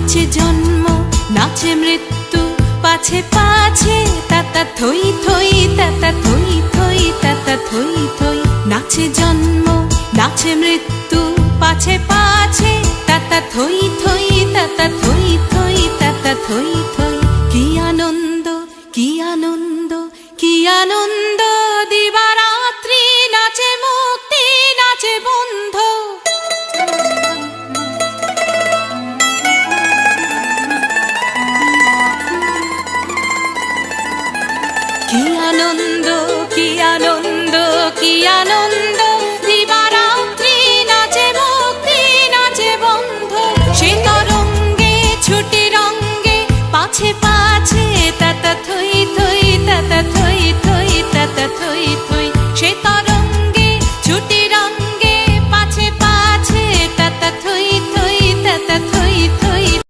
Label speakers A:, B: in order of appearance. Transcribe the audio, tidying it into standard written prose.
A: নাচে জন্ম নাচে মৃত্যু পাছে পাছে তাতা থই থই তাতা থই থই তাতা থই থই নাচে জন্ম নাচে মৃত্যু পাছে পাছে তাতা থই থই তাতা থই থই তাতা থই থই কি আনন্দ কি আনন্দ কি আনন্দ দিবারাত্রি নাচে মুক্তি নাচে বন্ধ কি আনন্দ কি